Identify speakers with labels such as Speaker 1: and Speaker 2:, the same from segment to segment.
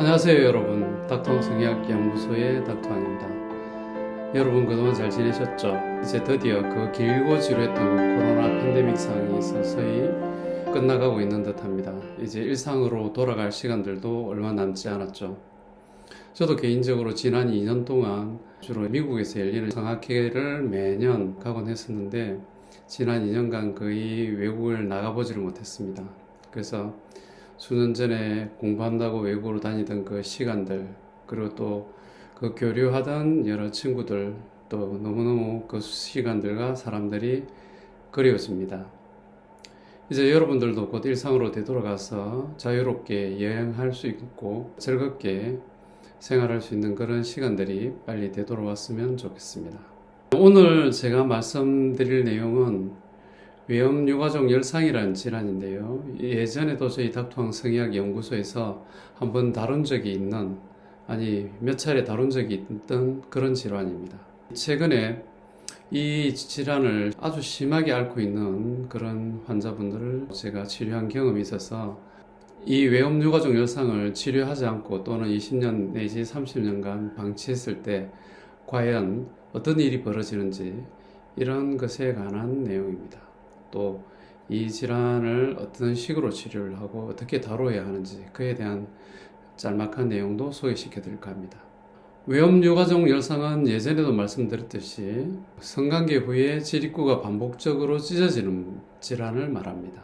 Speaker 1: 안녕하세요 여러분, 닥터왕 성의학연구소의 닥터왕입니다. 여러분 그동안 잘 지내셨죠? 이제 드디어 그 길고 지루했던 코로나 팬데믹 상황이 서서히 끝나가고 있는 듯 합니다. 이제 일상으로 돌아갈 시간들도 얼마 남지 않았죠. 저도 개인적으로 지난 2년 동안 주로 미국에서 열리는 성악회를 매년 가곤 했었는데 지난 2년간 거의 외국을 나가보지를 못했습니다. 그래서 수년 전에 공부한다고 외국으로 다니던 그 시간들, 그리고 또 그 교류하던 여러 친구들, 또 너무너무 그 시간들과 사람들이 그리워집니다. 이제 여러분들도 곧 일상으로 되돌아가서 자유롭게 여행할 수 있고 즐겁게 생활할 수 있는 그런 시간들이 빨리 되돌아왔으면 좋겠습니다. 오늘 제가 말씀드릴 내용은 외염유가족 열상이라는 질환인데요. 예전에도 저희 닥터왕 성의학 연구소에서 한번 다룬 적이 있는, 몇 차례 다룬 적이 있던 그런 질환입니다. 최근에 이 질환을 아주 심하게 앓고 있는 그런 환자분들을 제가 치료한 경험이 있어서 이 외염유가족 열상을 치료하지 않고 또는 20년 내지 30년간 방치했을 때 과연 어떤 일이 벌어지는지 이런 것에 관한 내용입니다. 또 이 질환을 어떤 식으로 치료를 하고 어떻게 다뤄야 하는지 그에 대한 짤막한 내용도 소개시켜 드릴까 합니다. 외염유가족 열상은 예전에도 말씀드렸듯이 성관계 후에 지립구가 반복적으로 찢어지는 질환을 말합니다.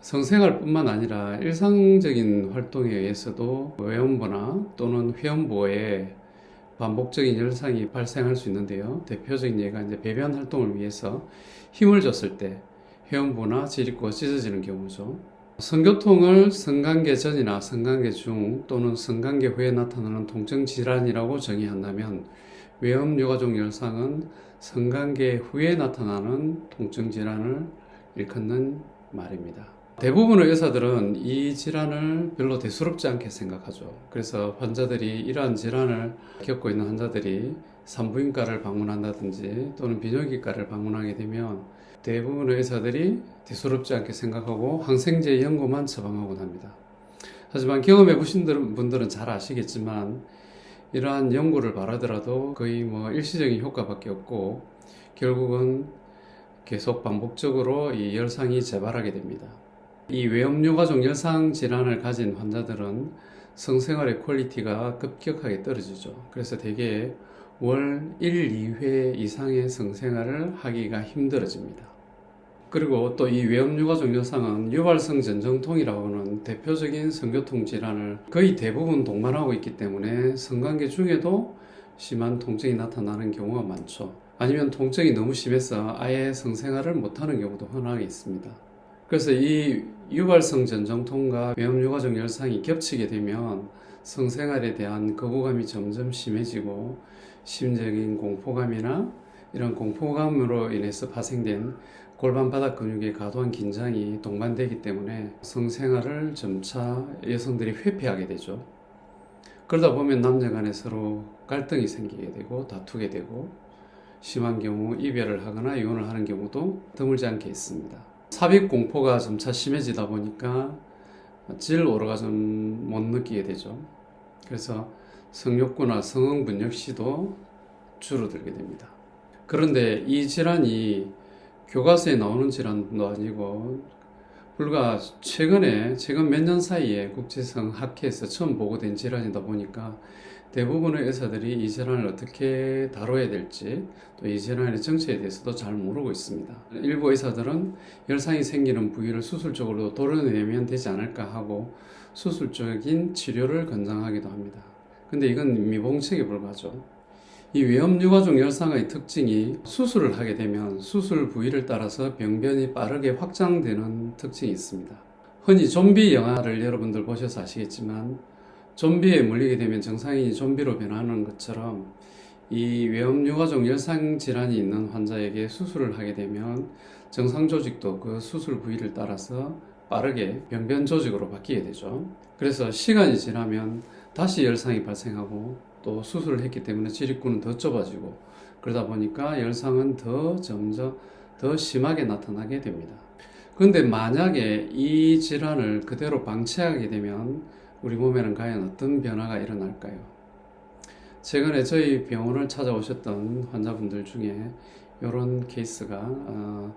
Speaker 1: 성생활뿐만 아니라 일상적인 활동에 의해서도 외음부나 또는 회음부에 반복적인 열상이 발생할 수 있는데요. 대표적인 예가 이제 배변 활동을 위해서 힘을 줬을 때 회음부나 지립구가 찢어지는 경우죠. 성교통을 성관계 전이나 성관계 중 또는 성관계 후에 나타나는 통증 질환이라고 정의한다면 외염유가족 열상은 성관계 후에 나타나는 통증 질환을 일컫는 말입니다. 대부분의 의사들은 이 질환을 별로 대수롭지 않게 생각하죠. 그래서 환자들이 이러한 질환을 겪고 있는 환자들이 산부인과를 방문한다든지 또는 비뇨기과를 방문하게 되면 대부분의 의사들이 대수롭지 않게 생각하고 항생제 연고만 처방하곤 합니다. 하지만 경험해 보신 분들은 잘 아시겠지만 이러한 연고를 바르더라도 거의 일시적인 효과밖에 없고 결국은 계속 반복적으로 이 열상이 재발하게 됩니다. 이 외염유가족 열상 질환을 가진 환자들은 성생활의 퀄리티가 급격하게 떨어지죠. 그래서 대개 월 1, 2회 이상의 성생활을 하기가 힘들어집니다. 그리고 또 이 외염유가족 열상은 유발성 전정통이라고 하는 대표적인 성교통 질환을 거의 대부분 동반하고 있기 때문에 성관계 중에도 심한 통증이 나타나는 경우가 많죠. 아니면 통증이 너무 심해서 아예 성생활을 못하는 경우도 흔하게 있습니다. 그래서 이 유발성 전정통과 외염유가족 열상이 겹치게 되면 성생활에 대한 거부감이 점점 심해지고 심적인 공포감이나 이런 공포감으로 인해서 파생된 골반 바닥 근육의 과도한 긴장이 동반되기 때문에 성생활을 점차 여성들이 회피하게 되죠. 그러다 보면 남녀 간에 서로 갈등이 생기게 되고 다투게 되고 심한 경우 이별을 하거나 이혼을 하는 경우도 드물지 않게 있습니다. 삽입 공포가 점차 심해지다 보니까 질 오르가즘 못 느끼게 되죠. 그래서 성욕구나 성흥분 역시도 줄어들게 됩니다. 그런데 이 질환이 교과서에 나오는 질환도 아니고 불과 최근 몇 년 사이에 국제성학회에서 처음 보고된 질환이다 보니까 대부분의 의사들이 이 질환을 어떻게 다뤄야 될지 또 이 질환의 정체에 대해서도 잘 모르고 있습니다. 일부 의사들은 열상이 생기는 부위를 수술적으로 도려내면 되지 않을까 하고 수술적인 치료를 권장하기도 합니다. 근데 이건 미봉책에 불과하죠. 이 외염유가족 열상의 특징이 수술을 하게 되면 수술 부위를 따라서 병변이 빠르게 확장되는 특징이 있습니다. 흔히 좀비 영화를 여러분들 보셔서 아시겠지만 좀비에 물리게 되면 정상인이 좀비로 변하는 것처럼 이 외염유가족 열상 질환이 있는 환자에게 수술을 하게 되면 정상 조직도 그 수술 부위를 따라서 빠르게 병변 조직으로 바뀌게 되죠. 그래서 시간이 지나면 다시 열상이 발생하고 또 수술을 했기 때문에 지립구는 더 좁아지고 그러다 보니까 열상은 점점 더 심하게 나타나게 됩니다. 그런데 만약에 이 질환을 그대로 방치하게 되면 우리 몸에는 과연 어떤 변화가 일어날까요? 최근에 저희 병원을 찾아오셨던 환자분들 중에 이런 케이스가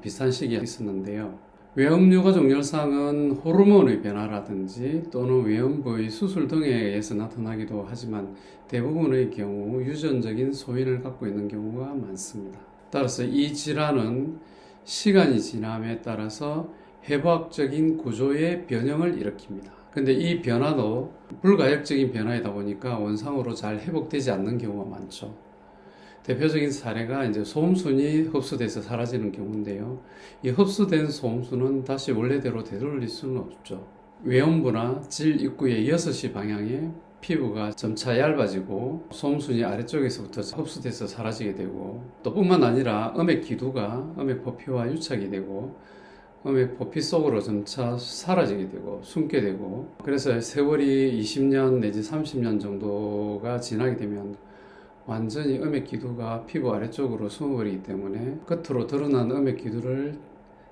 Speaker 1: 비슷한 시기에 있었는데요. 외음유가족열상은 호르몬의 변화라든지 또는 외음부의 수술 등에 의해서 나타나기도 하지만 대부분의 경우 유전적인 소인을 갖고 있는 경우가 많습니다. 따라서 이 질환은 시간이 지남에 따라서 해부학적인 구조의 변형을 일으킵니다. 근데 이 변화도 불가역적인 변화이다 보니까 원상으로 잘 회복되지 않는 경우가 많죠. 대표적인 사례가 이제 소음순이 흡수돼서 사라지는 경우인데요. 이 흡수된 소음순은 다시 원래대로 되돌릴 수는 없죠. 외음부나 질 입구의 6시 방향에 피부가 점차 얇아지고 소음순이 아래쪽에서부터 흡수돼서 사라지게 되고 또 뿐만 아니라 음액 기두가 음액 포피와 유착이 되고 음액 포피 속으로 점차 사라지게 되고 숨게 되고 그래서 세월이 20년 내지 30년 정도가 지나게 되면 완전히 음액 기두가 피부 아래쪽으로 숨어버리기 때문에 겉으로 드러난 음액 기두를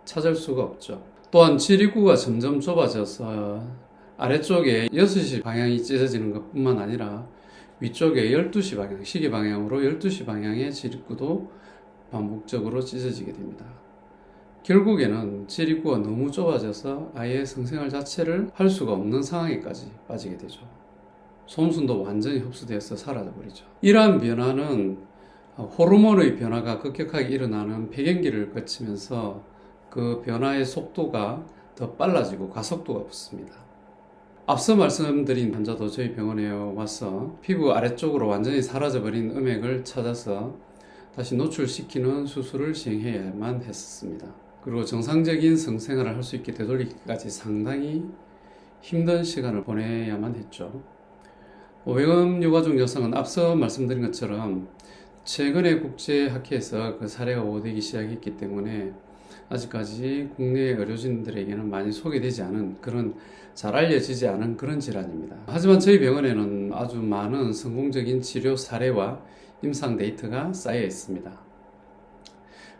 Speaker 1: 찾을 수가 없죠. 또한 질 입구가 점점 좁아져서 아래쪽에 6시 방향이 찢어지는 것뿐만 아니라 위쪽에 12시 방향, 시계 방향으로 12시 방향의 질 입구도 반복적으로 찢어지게 됩니다. 결국에는 질 입구가 너무 좁아져서 아예 성생활 자체를 할 수가 없는 상황에까지 빠지게 되죠. 소음순도 완전히 흡수되어서 사라져버리죠. 이러한 변화는 호르몬의 변화가 급격하게 일어나는 폐경기를 거치면서 그 변화의 속도가 더 빨라지고 가속도가 붙습니다. 앞서 말씀드린 환자도 저희 병원에 와서 피부 아래쪽으로 완전히 사라져버린 음액을 찾아서 다시 노출시키는 수술을 시행해야만 했었습니다. 그리고 정상적인 성생활을 할 수 있게 되돌리기까지 상당히 힘든 시간을 보내야만 했죠. 외음유가족열상은 앞서 말씀드린 것처럼 최근에 국제학회에서 그 사례가 보고되기 시작했기 때문에 아직까지 국내 의료진들에게는 많이 소개되지 않은 그런 잘 알려지지 않은 그런 질환입니다. 하지만 저희 병원에는 아주 많은 성공적인 치료 사례와 임상 데이터가 쌓여 있습니다.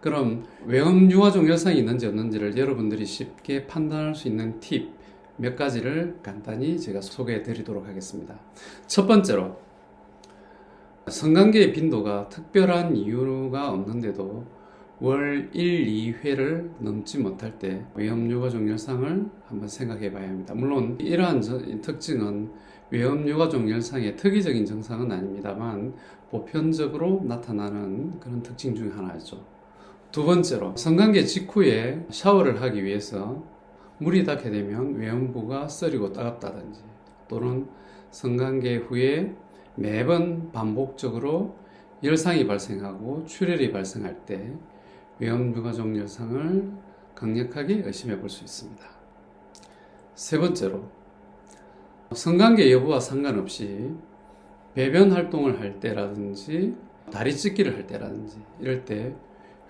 Speaker 1: 그럼 외음유가족열상이 있는지 없는지를 여러분들이 쉽게 판단할 수 있는 팁 몇 가지를 간단히 제가 소개해 드리도록 하겠습니다. 첫 번째로 성관계의 빈도가 특별한 이유가 없는데도 월 1, 2회를 넘지 못할 때 외음유가족열상을 한번 생각해 봐야 합니다. 물론 이러한 특징은 외음유가족열상의 특이적인 증상은 아닙니다만 보편적으로 나타나는 그런 특징 중 하나죠. 두 번째로 성관계 직후에 샤워를 하기 위해서 물이 닿게 되면 외음부가 쓰리고 따갑다든지 또는 성관계 후에 매번 반복적으로 열상이 발생하고 출혈이 발생할 때 외음유가족열상을 강력하게 의심해 볼 수 있습니다. 세 번째로 성관계 여부와 상관없이 배변 활동을 할 때라든지 다리 찢기를 할 때라든지 이럴 때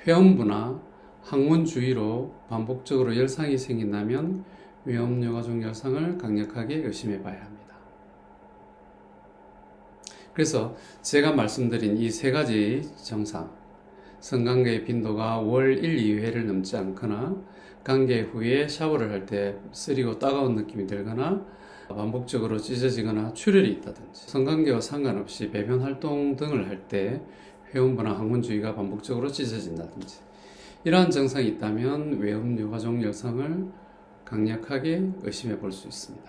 Speaker 1: 회음부나 항문 주위로 반복적으로 열상이 생긴다면 외음유가족열상을 강력하게 의심해 봐야 합니다. 그래서 제가 말씀드린 이 세 가지 증상, 성관계의 빈도가 월 1, 2회를 넘지 않거나 관계 후에 샤워를 할 때 쓰리고 따가운 느낌이 들거나 반복적으로 찢어지거나 출혈이 있다든지 성관계와 상관없이 배변 활동 등을 할 때 회음부나 항문 주위가 반복적으로 찢어진다든지 이러한 증상이 있다면 외음유가족열상을 강력하게 의심해 볼 수 있습니다.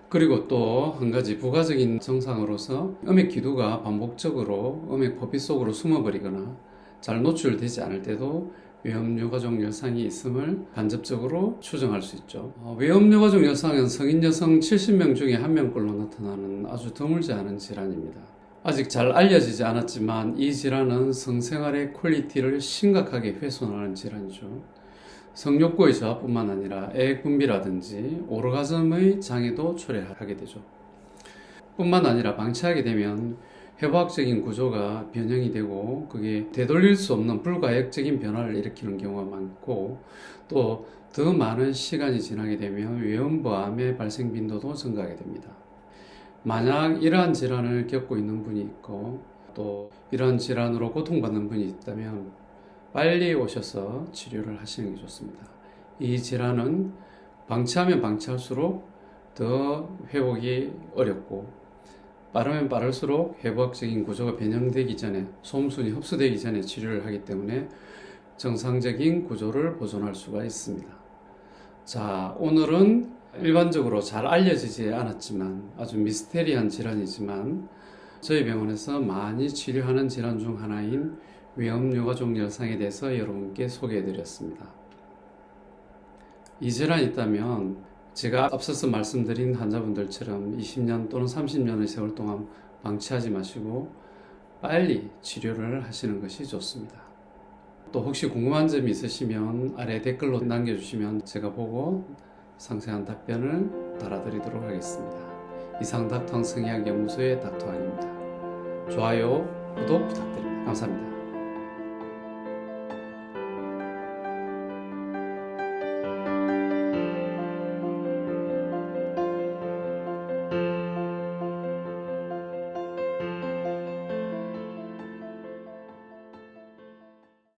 Speaker 1: 그리고 또 한 가지 부가적인 증상으로서 음액 기두가 반복적으로 음액 포피 속으로 숨어버리거나 잘 노출되지 않을 때도 외음유가족열상이 있음을 간접적으로 추정할 수 있죠. 외음유가족열상은 성인 여성 70명 중에 1명꼴로 나타나는 아주 드물지 않은 질환입니다. 아직 잘 알려지지 않았지만 이 질환은 성생활의 퀄리티를 심각하게 훼손하는 질환이죠. 성욕구의 저하뿐만 아니라 애분비라든지 오르가즘의 장애도 초래하게 되죠. 뿐만 아니라 방치하게 되면 해부학적인 구조가 변형이 되고 그게 되돌릴 수 없는 불가역적인 변화를 일으키는 경우가 많고 또 더 많은 시간이 지나게 되면 외음부암의 발생 빈도도 증가하게 됩니다. 만약 이러한 질환을 겪고 있는 분이 있고 또 이러한 질환으로 고통받는 분이 있다면 빨리 오셔서 치료를 하시는 게 좋습니다. 이 질환은 방치하면 방치할수록 더 회복이 어렵고 빠르면 빠를수록 회복적인 구조가 변형되기 전에 소음순이 흡수되기 전에 치료를 하기 때문에 정상적인 구조를 보존할 수가 있습니다. 자, 오늘은 일반적으로 잘 알려지지 않았지만 아주 미스테리한 질환이지만 저희 병원에서 많이 치료하는 질환 중 하나인 외음유가족 열상에 대해서 여러분께 소개해 드렸습니다. 이 질환이 있다면 제가 앞서서 말씀드린 환자분들처럼 20년 또는 30년의 세월 동안 방치하지 마시고 빨리 치료를 하시는 것이 좋습니다. 또 혹시 궁금한 점이 있으시면 아래 댓글로 남겨주시면 제가 보고 상세한 답변을 달아드리도록 하겠습니다. 이상 닥터 성의학연구소의 닥터 한입니다. 좋아요, 구독 부탁드립니다. 감사합니다.